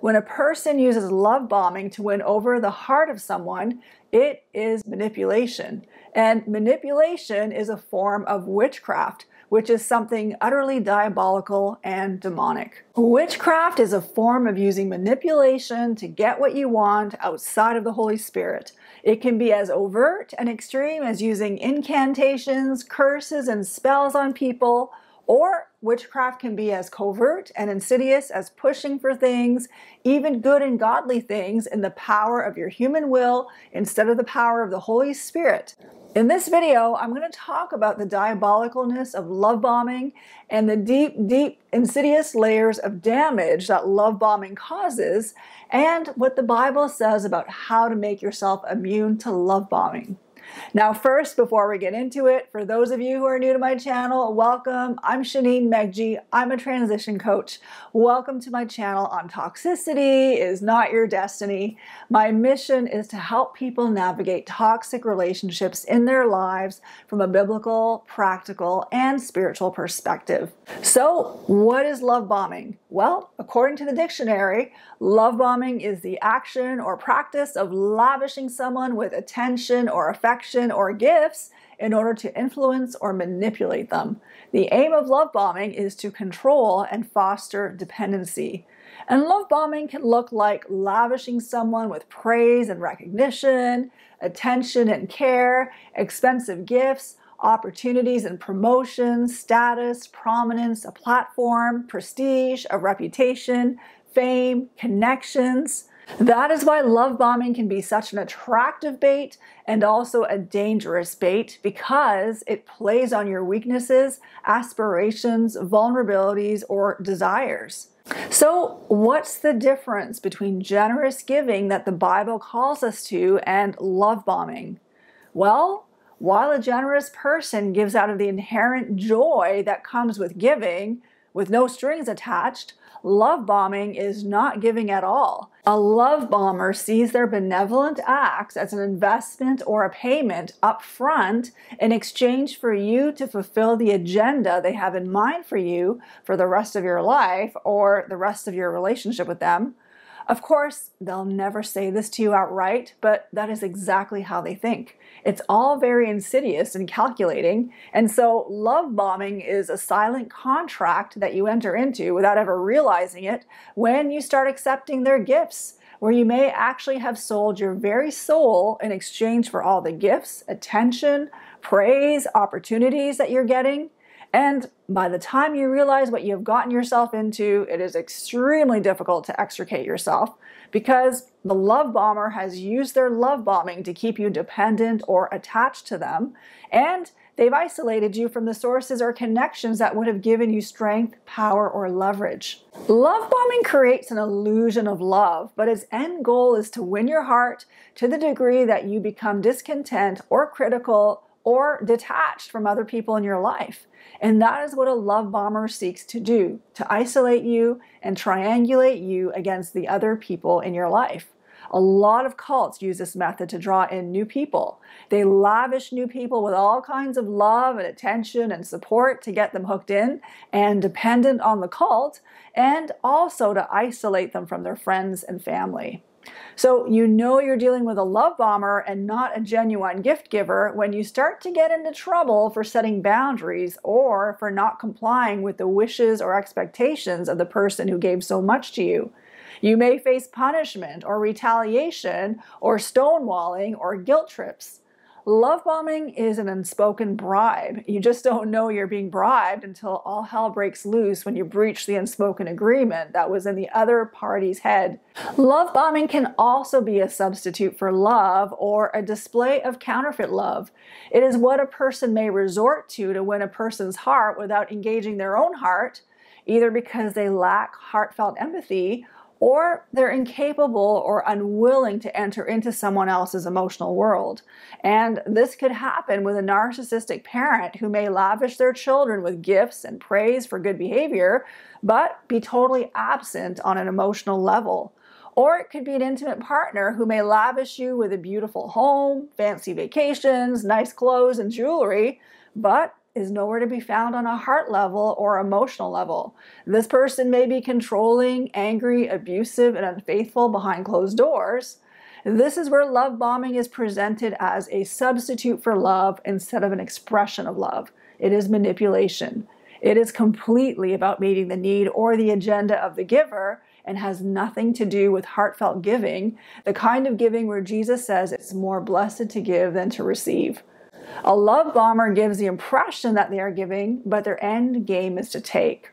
When a person uses love bombing to win over the heart of someone, it is manipulation. And manipulation is a form of witchcraft, which is something utterly diabolical and demonic. Witchcraft is a form of using manipulation to get what you want outside of the Holy Spirit. It can be as overt and extreme as using incantations, curses, and spells on people, or witchcraft can be as covert and insidious as pushing for things, even good and godly things, in the power of your human will instead of the power of the Holy Spirit. In this video, I'm going to talk about the diabolicalness of love bombing and the deep, insidious layers of damage that love bombing causes, and what the Bible says about how to make yourself immune to love bombing. Now first, before we get into it, for those of you who are new to my channel, welcome. I'm Shaneen Megji. I'm a transition coach. Welcome to my channel on Toxicity is Not Your Destiny. My mission is to help people navigate toxic relationships in their lives from a biblical, practical, and spiritual perspective. So, what is love bombing? Well, according to the dictionary, love bombing is the action or practice of lavishing someone with attention or affection or gifts in order to influence or manipulate them. The aim of love bombing is to control and foster dependency. And love bombing can look like lavishing someone with praise and recognition, attention and care, expensive gifts, opportunities and promotions, status, prominence, a platform, prestige, a reputation, fame, connections. That is why love bombing can be such an attractive bait and also a dangerous bait, because it plays on your weaknesses, aspirations, vulnerabilities, or desires. So, what's the difference between generous giving that the Bible calls us to and love bombing? Well, while a generous person gives out of the inherent joy that comes with giving, with no strings attached, love bombing is not giving at all. A love bomber sees their benevolent acts as an investment or a payment up front in exchange for you to fulfill the agenda they have in mind for you for the rest of your life or the rest of your relationship with them. Of course, they'll never say this to you outright, but that is exactly how they think. It's all very insidious and calculating, and so love bombing is a silent contract that you enter into without ever realizing it when you start accepting their gifts, where you may actually have sold your very soul in exchange for all the gifts, attention, praise, opportunities that you're getting. And by the time you realize what you've gotten yourself into, it is extremely difficult to extricate yourself, because the love bomber has used their love bombing to keep you dependent or attached to them, and they've isolated you from the sources or connections that would have given you strength, power, or leverage. Love bombing creates an illusion of love, but its end goal is to win your heart to the degree that you become discontent or critical or detached from other people in your life. And that is what a love bomber seeks to do, to isolate you and triangulate you against the other people in your life. A lot of cults use this method to draw in new people. They lavish new people with all kinds of love and attention and support to get them hooked in and dependent on the cult, and also to isolate them from their friends and family. So you know you're dealing with a love bomber and not a genuine gift giver when you start to get into trouble for setting boundaries or for not complying with the wishes or expectations of the person who gave so much to you. You may face punishment or retaliation or stonewalling or guilt trips. Love bombing is an unspoken bribe. You just don't know you're being bribed until all hell breaks loose when you breach the unspoken agreement that was in the other party's head. Love bombing can also be a substitute for love or a display of counterfeit love. It is what a person may resort to win a person's heart without engaging their own heart, either because they lack heartfelt empathy or they're incapable or unwilling to enter into someone else's emotional world. And this could happen with a narcissistic parent who may lavish their children with gifts and praise for good behavior, but be totally absent on an emotional level. Or it could be an intimate partner who may lavish you with a beautiful home, fancy vacations, nice clothes, and jewelry, but is nowhere to be found on a heart level or emotional level. This person may be controlling, angry, abusive, and unfaithful behind closed doors. This is where love bombing is presented as a substitute for love instead of an expression of love. It is manipulation. It is completely about meeting the need or the agenda of the giver and has nothing to do with heartfelt giving, the kind of giving where Jesus says it's more blessed to give than to receive. A love bomber gives the impression that they are giving, but their end game is to take.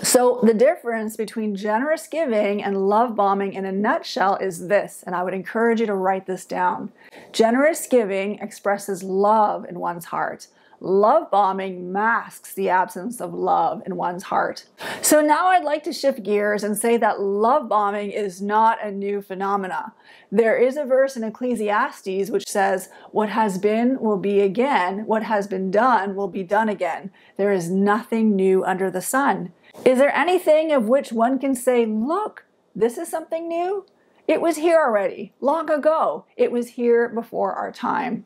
So the difference between generous giving and love bombing in a nutshell is this, and I would encourage you to write this down. Generous giving expresses love in one's heart. Love bombing masks the absence of love in one's heart. So now I'd like to shift gears and say that love bombing is not a new phenomena. There is a verse in Ecclesiastes which says, "What has been will be again. What has been done will be done again. There is nothing new under the sun." Is there anything of which one can say, look, this is something new? It was here already, long ago. It was here before our time.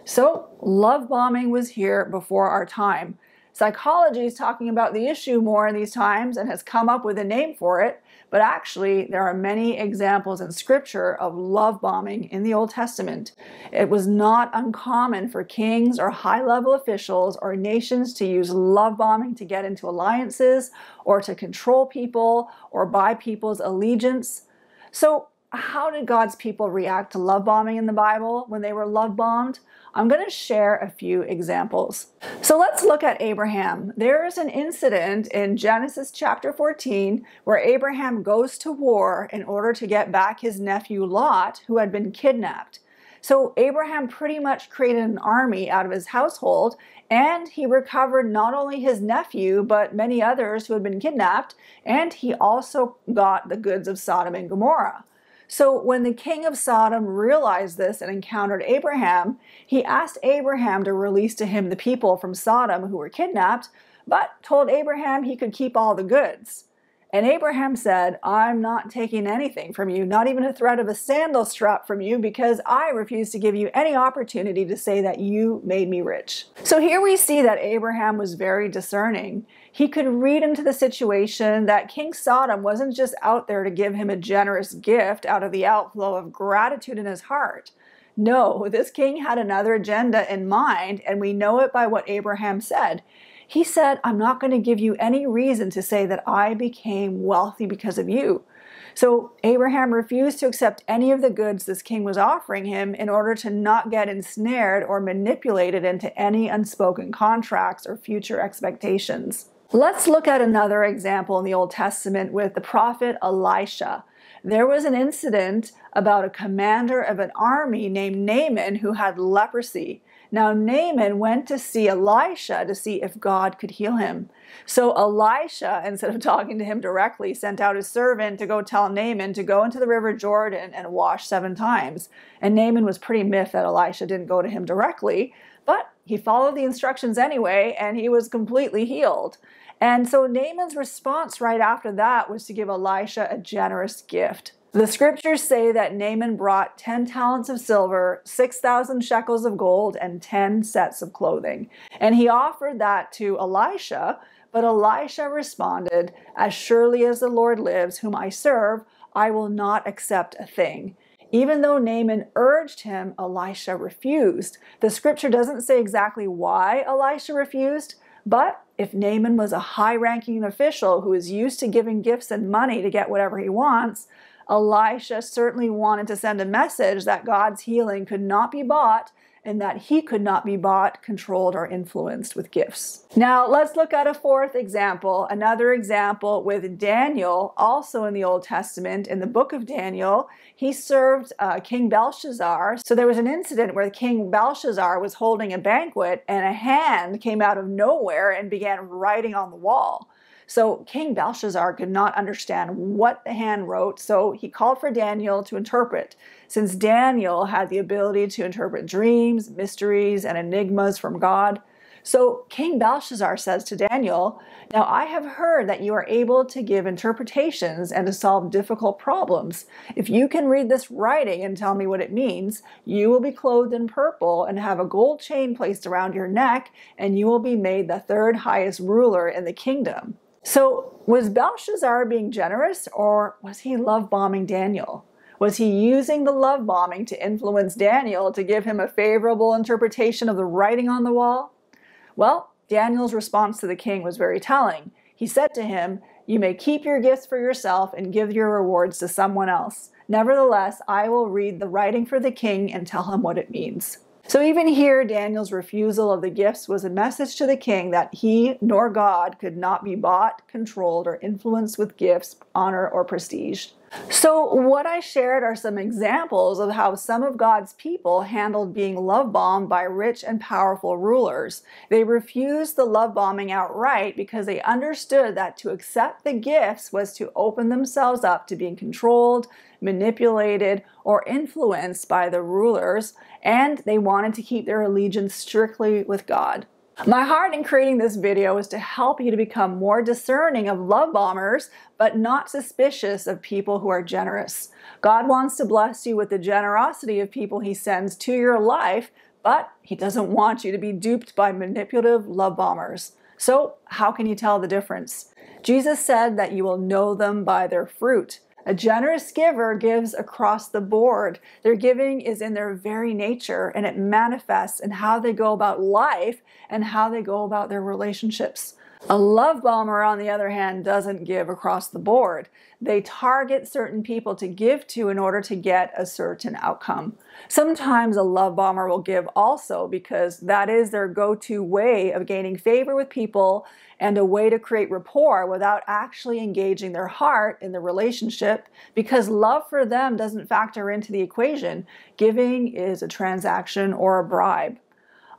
So, love bombing was here before our time. Psychology is talking about the issue more in these times and has come up with a name for it, but actually there are many examples in Scripture of love bombing in the Old Testament. It was not uncommon for kings or high-level officials or nations to use love bombing to get into alliances or to control people or buy people's allegiance. So, how did God's people react to love bombing in the Bible when they were love bombed? I'm going to share a few examples. So let's look at Abraham. There is an incident in Genesis chapter 14 where Abraham goes to war in order to get back his nephew Lot, who had been kidnapped. So Abraham pretty much created an army out of his household, and he recovered not only his nephew, but many others who had been kidnapped, and he also got the goods of Sodom and Gomorrah. So when the king of Sodom realized this and encountered Abraham, he asked Abraham to release to him the people from Sodom who were kidnapped, but told Abraham he could keep all the goods. And Abraham said, "I'm not taking anything from you, not even a thread of a sandal strap from you, because I refuse to give you any opportunity to say that you made me rich." So here we see that Abraham was very discerning. He could read into the situation that King Sodom wasn't just out there to give him a generous gift out of the outflow of gratitude in his heart. No, this king had another agenda in mind, and we know it by what Abraham said. He said, "I'm not going to give you any reason to say that I became wealthy because of you." So Abraham refused to accept any of the goods this king was offering him in order to not get ensnared or manipulated into any unspoken contracts or future expectations. Let's look at another example in the Old Testament with the prophet Elisha. There was an incident about a commander of an army named Naaman who had leprosy. Now Naaman went to see Elisha to see if God could heal him. So Elisha, instead of talking to him directly, sent out his servant to go tell Naaman to go into the river Jordan and wash 7 times. And Naaman was pretty miffed that Elisha didn't go to him directly, but he followed the instructions anyway, and he was completely healed. And so Naaman's response right after that was to give Elisha a generous gift. The scriptures say that Naaman brought 10 talents of silver, 6,000 shekels of gold, and 10 sets of clothing. And he offered that to Elisha, but Elisha responded, "As surely as the Lord lives, whom I serve, I will not accept a thing." Even though Naaman urged him, Elisha refused. The scripture doesn't say exactly why Elisha refused, but if Naaman was a high-ranking official who is used to giving gifts and money to get whatever he wants, Elisha certainly wanted to send a message that God's healing could not be bought and that he could not be bought, controlled, or influenced with gifts. Now, let's look at a fourth example, another example with Daniel, also in the Old Testament. In the book of Daniel, he served King Belshazzar. So there was an incident where King Belshazzar was holding a banquet and a hand came out of nowhere and began writing on the wall. So King Belshazzar could not understand what the hand wrote, so he called for Daniel to interpret. Since Daniel had the ability to interpret dreams, mysteries, and enigmas from God, So King Belshazzar says to Daniel, "Now I have heard that you are able to give interpretations and to solve difficult problems. If you can read this writing and tell me what it means, you will be clothed in purple and have a gold chain placed around your neck, and you will be made the third highest ruler in the kingdom." So was Belshazzar being generous, or was he love bombing Daniel? Was he using the love bombing to influence Daniel to give him a favorable interpretation of the writing on the wall? Well, Daniel's response to the king was very telling. He said to him, "You may keep your gifts for yourself and give your rewards to someone else. Nevertheless, I will read the writing for the king and tell him what it means." So even here, Daniel's refusal of the gifts was a message to the king that he nor God could not be bought, controlled, or influenced with gifts, honor, or prestige. So what I shared are some examples of how some of God's people handled being love bombed by rich and powerful rulers. They refused the love bombing outright because they understood that to accept the gifts was to open themselves up to being controlled, manipulated, or influenced by the rulers, and they wanted to keep their allegiance strictly with God. My heart in creating this video is to help you to become more discerning of love bombers, but not suspicious of people who are generous. God wants to bless you with the generosity of people He sends to your life, but He doesn't want you to be duped by manipulative love bombers. So how can you tell the difference? Jesus said that you will know them by their fruit. A generous giver gives across the board. Their giving is in their very nature, and it manifests in how they go about life and how they go about their relationships. A love bomber, on the other hand, doesn't give across the board. They target certain people to give to in order to get a certain outcome. Sometimes a love bomber will give also because that is their go-to way of gaining favor with people and a way to create rapport without actually engaging their heart in the relationship, because love for them doesn't factor into the equation. Giving is a transaction or a bribe.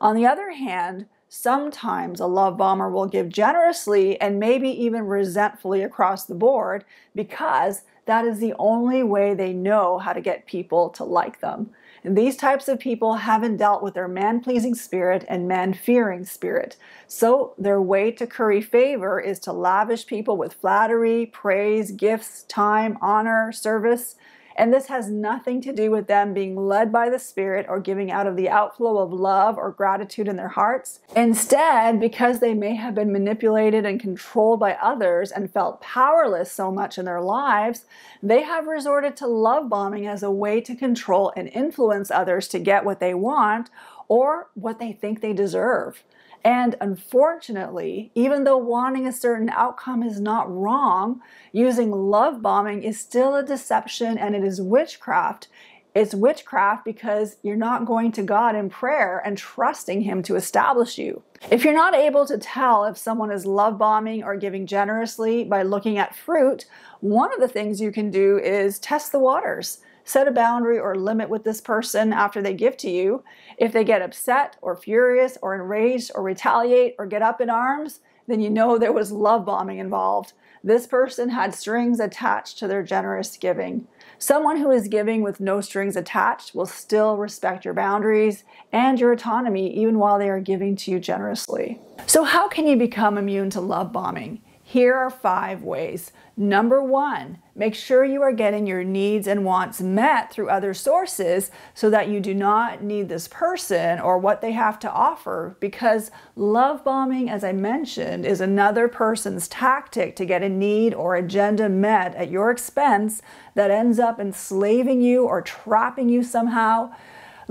On the other hand, sometimes a love bomber will give generously and maybe even resentfully across the board because that is the only way they know how to get people to like them. And these types of people haven't dealt with their man-pleasing spirit and man-fearing spirit. So their way to curry favor is to lavish people with flattery, praise, gifts, time, honor, service. And this has nothing to do with them being led by the Spirit or giving out of the outflow of love or gratitude in their hearts. Instead, because they may have been manipulated and controlled by others and felt powerless so much in their lives, they have resorted to love bombing as a way to control and influence others to get what they want or what they think they deserve. And unfortunately, even though wanting a certain outcome is not wrong, using love bombing is still a deception, and it is witchcraft. It's witchcraft because you're not going to God in prayer and trusting Him to establish you. If you're not able to tell if someone is love bombing or giving generously by looking at fruit, one of the things you can do is test the waters. Set a boundary or limit with this person after they give to you. If they get upset or furious or enraged or retaliate or get up in arms, then you know there was love bombing involved. This person had strings attached to their generous giving. Someone who is giving with no strings attached will still respect your boundaries and your autonomy even while they are giving to you generously. So how can you become immune to love bombing? Here are 5 ways. Number 1, make sure you are getting your needs and wants met through other sources so that you do not need this person or what they have to offer, because love bombing, as I mentioned, is another person's tactic to get a need or agenda met at your expense that ends up enslaving you or trapping you somehow.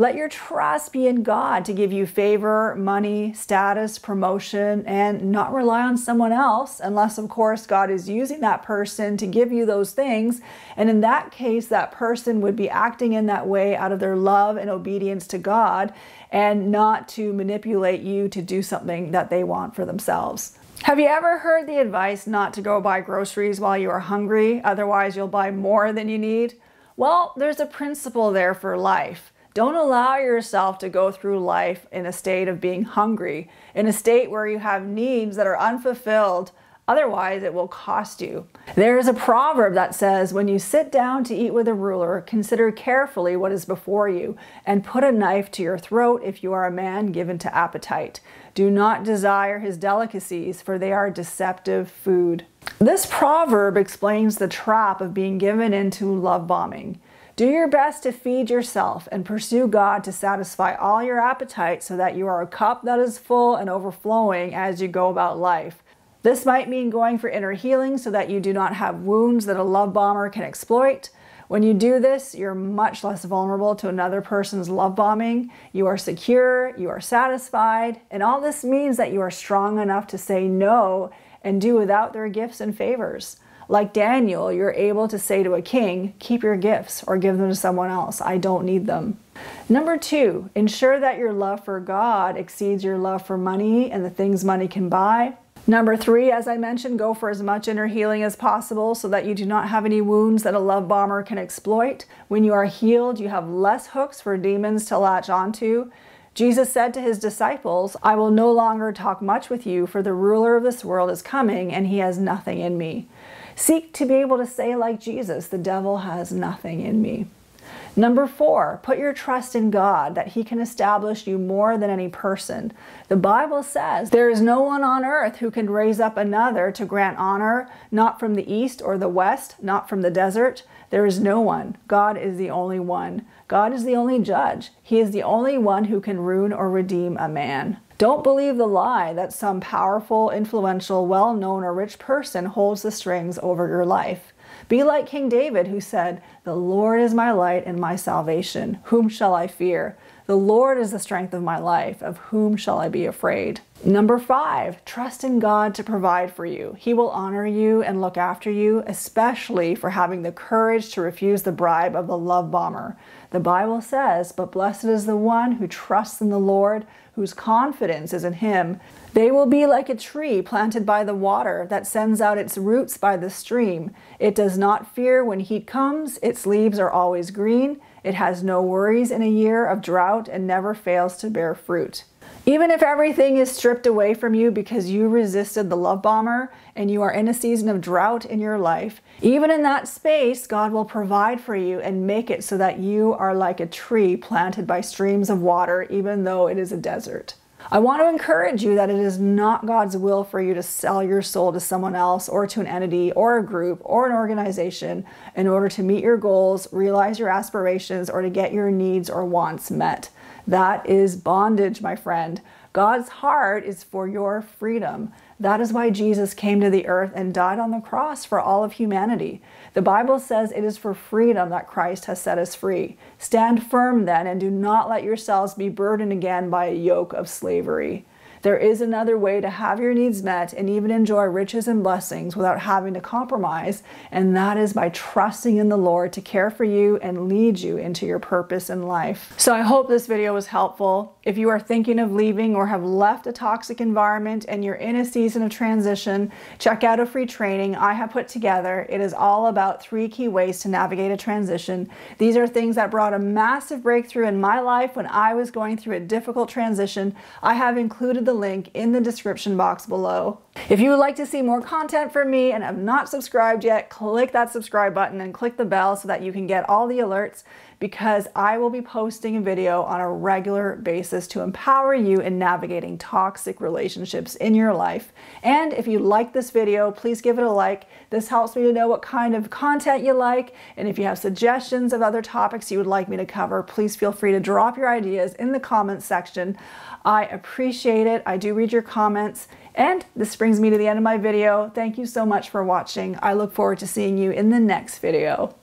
Let your trust be in God to give you favor, money, status, promotion, and not rely on someone else, unless, of course, God is using that person to give you those things. And in that case, that person would be acting in that way out of their love and obedience to God, and not to manipulate you to do something that they want for themselves. Have you ever heard the advice not to go buy groceries while you are hungry? Otherwise, you'll buy more than you need. Well, there's a principle there for life. Don't allow yourself to go through life in a state of being hungry, in a state where you have needs that are unfulfilled, Otherwise, it will cost you. There is a proverb that says, when you sit down to eat with a ruler, consider carefully what is before you, and put a knife to your throat if you are a man given to appetite. Do not desire his delicacies, for they are deceptive food. This proverb explains the trap of being given into love bombing. Do your best to feed yourself and pursue God to satisfy all your appetite so that you are a cup that is full and overflowing as you go about life. This might mean going for inner healing so that you do not have wounds that a love bomber can exploit. When you do this, you're much less vulnerable to another person's love bombing. You are secure, you are satisfied, and all this means that you are strong enough to say no and do without their gifts and favors. Like Daniel, you're able to say to a king, keep your gifts or give them to someone else. I don't need them. Number 2, ensure that your love for God exceeds your love for money and the things money can buy. Number 3, as I mentioned, go for as much inner healing as possible so that you do not have any wounds that a love bomber can exploit. When you are healed, you have less hooks for demons to latch onto. Jesus said to his disciples, I will no longer talk much with you, for the ruler of this world is coming, and he has nothing in me. Seek to be able to say like Jesus, the devil has nothing in me. Number 4, put your trust in God that he can establish you more than any person. The Bible says there is no one on earth who can raise up another to grant honor, not from the east or the west, not from the desert. There is no one. God is the only one. God is the only judge. He is the only one who can ruin or redeem a man. Don't believe the lie that some powerful, influential, well-known, or rich person holds the strings over your life. Be like King David, who said, the Lord is my light and my salvation. Whom shall I fear? The Lord is the strength of my life. Of whom shall I be afraid? Number 5, trust in God to provide for you. He will honor you and look after you, especially for having the courage to refuse the bribe of the love bomber. The Bible says, but blessed is the one who trusts in the Lord, whose confidence is in him. They will be like a tree planted by the water that sends out its roots by the stream. It does not fear when heat comes. Its leaves are always green. It has no worries in a year of drought and never fails to bear fruit. Even if everything is stripped away from you because you resisted the love bomber and you are in a season of drought in your life, even in that space, God will provide for you and make it so that you are like a tree planted by streams of water, even though it is a desert. I want to encourage you that it is not God's will for you to sell your soul to someone else or to an entity or a group or an organization in order to meet your goals, realize your aspirations, or to get your needs or wants met. That is bondage, my friend. God's heart is for your freedom. That is why Jesus came to the earth and died on the cross for all of humanity. The Bible says it is for freedom that Christ has set us free. Stand firm then and do not let yourselves be burdened again by a yoke of slavery. There is another way to have your needs met and even enjoy riches and blessings without having to compromise, and that is by trusting in the Lord to care for you and lead you into your purpose in life. So I hope this video was helpful. If you are thinking of leaving or have left a toxic environment and you're in a season of transition, check out a free training I have put together. It is all about 3 key ways to navigate a transition. These are things that brought a massive breakthrough in my life when I was going through a difficult transition. I have included the link in the description box below. If you would like to see more content from me and have not subscribed yet, click that subscribe button and click the bell so that you can get all the alerts, because I will be posting a video on a regular basis to empower you in navigating toxic relationships in your life. And if you like this video, please give it a like. This helps me to know what kind of content you like, and if you have suggestions of other topics you would like me to cover, please feel free to drop your ideas in the comments section. I appreciate it. I do read your comments. And this brings me to the end of my video. Thank you so much for watching. I look forward to seeing you in the next video.